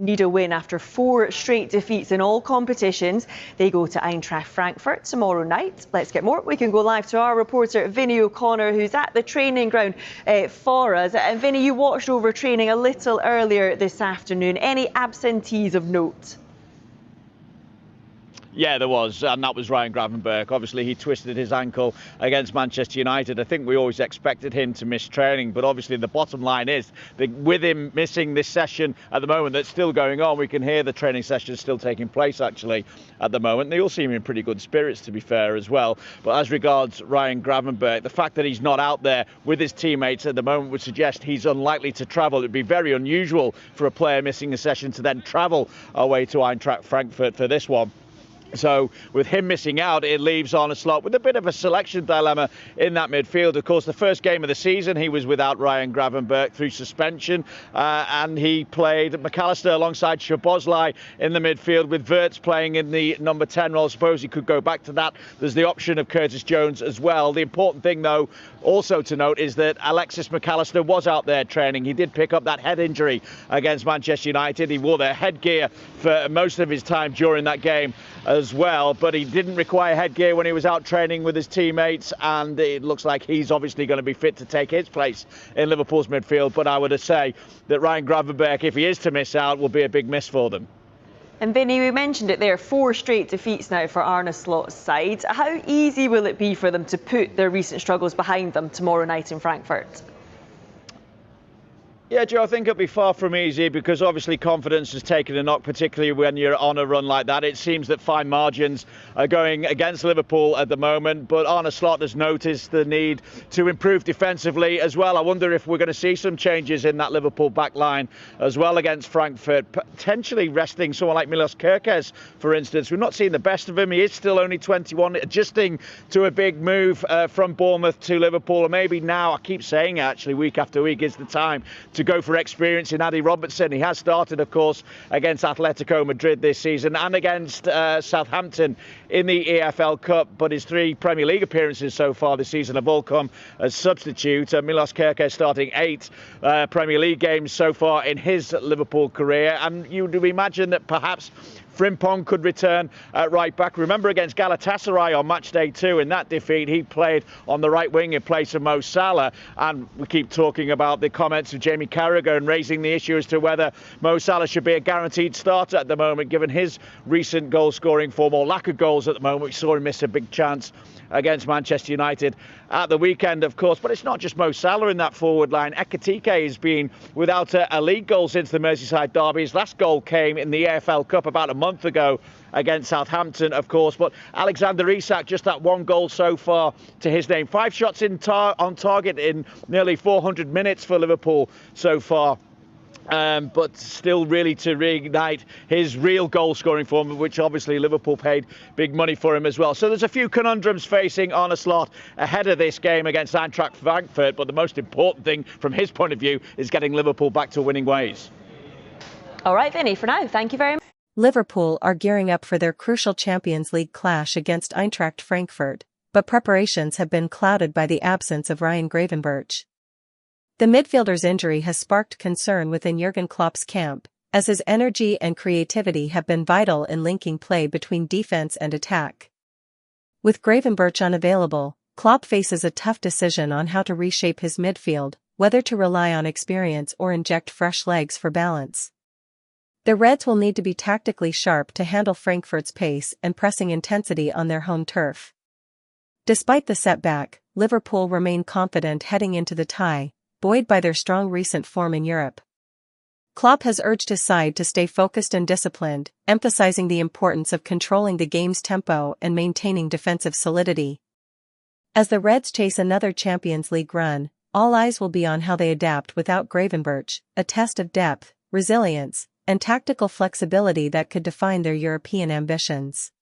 need a win after 4 straight defeats in all competitions. They go to Eintracht Frankfurt tomorrow night. Let's get more. We can go live to our reporter Vinny O'Connor, who's at the training ground for us. And Vinny, you watched over training a little earlier this afternoon. Any absentees of note? Yeah, there was, and that was Ryan Gravenberch. Obviously, he twisted his ankle against Manchester United. I think we always expected him to miss training, but obviously the bottom line is that with him missing this session at the moment that's still going on, we can hear the training session still taking place, actually, at the moment. They all seem in pretty good spirits, to be fair, as well. But as regards Ryan Gravenberch, the fact that he's not out there with his teammates at the moment would suggest he's unlikely to travel. It would be very unusual for a player missing a session to then travel away to Eintracht Frankfurt for this one. So with him missing out, it leaves Arne Slot with a bit of a selection dilemma in that midfield. Of course, the first game of the season, he was without Ryan Gravenberch through suspension, and he played McAllister alongside Szoboszlai in the midfield, with Wirtz playing in the number 10 role. I suppose he could go back to that. There's the option of Curtis Jones as well. The important thing, though, also to note is that Alexis McAllister was out there training. He did pick up that head injury against Manchester United. He wore their headgear for most of his time during that game as well, but he didn't require headgear when he was out training with his teammates, and it looks like he's obviously going to be fit to take his place in Liverpool's midfield. But I would say that Ryan Gravenberch, if he is to miss out, will be a big miss for them. And Vinny, we mentioned it there, 4 straight defeats now for Arne Slot's side. How easy will it be for them to put their recent struggles behind them tomorrow night in Frankfurt? Yeah, Joe, I think it'll be far from easy, because obviously confidence has taken a knock, particularly when you're on a run like that. It seems that fine margins are going against Liverpool at the moment, but Arne Slot has noticed the need to improve defensively as well. I wonder if we're going to see some changes in that Liverpool back line as well against Frankfurt, potentially resting someone like Milos Kerkez, for instance. We've not seen the best of him. He is still only 21, adjusting to a big move from Bournemouth to Liverpool. And maybe now, I keep saying it, actually, week after week, is the time to go for experience in Addy Robertson. He has started, of course, against Atletico Madrid this season and against Southampton in the EFL Cup, but his 3 Premier League appearances so far this season have all come as substitute. Milos Kerkez starting 8 Premier League games so far in his Liverpool career, and you'd imagine that perhaps Frimpong could return at right back. Remember, against Galatasaray on match day 2 in that defeat, he played on the right wing in place of Mo Salah. And we keep talking about the comments of Jamie Carragher and raising the issue as to whether Mo Salah should be a guaranteed starter at the moment, given his recent goal scoring form, or lack of goals at the moment. We saw him miss a big chance against Manchester United at the weekend, of course. But it's not just Mo Salah in that forward line. Ekitike has been without a league goal since the Merseyside derby. His last goal came in the AFL Cup about a month ago against Southampton, of course. But Alexander Isak, just that 1 goal so far to his name. 5 shots on target in nearly 400 minutes for Liverpool so far. But still really to reignite his real goal-scoring form, which obviously Liverpool paid big money for him as well. So there's a few conundrums facing Arne Slot ahead of this game against Eintracht Frankfurt, but the most important thing from his point of view is getting Liverpool back to winning ways. All right, Vinny, for now, thank you very much. Liverpool are gearing up for their crucial Champions League clash against Eintracht Frankfurt, but preparations have been clouded by the absence of Ryan Gravenberch. The midfielder's injury has sparked concern within Jurgen Klopp's camp, as his energy and creativity have been vital in linking play between defense and attack. With Gravenberch unavailable, Klopp faces a tough decision on how to reshape his midfield, whether to rely on experience or inject fresh legs for balance. The Reds will need to be tactically sharp to handle Frankfurt's pace and pressing intensity on their home turf. Despite the setback, Liverpool remain confident heading into the tie, buoyed by their strong recent form in Europe. Klopp has urged his side to stay focused and disciplined, emphasizing the importance of controlling the game's tempo and maintaining defensive solidity. As the Reds chase another Champions League run, all eyes will be on how they adapt without Gravenberch, a test of depth, resilience, and tactical flexibility that could define their European ambitions.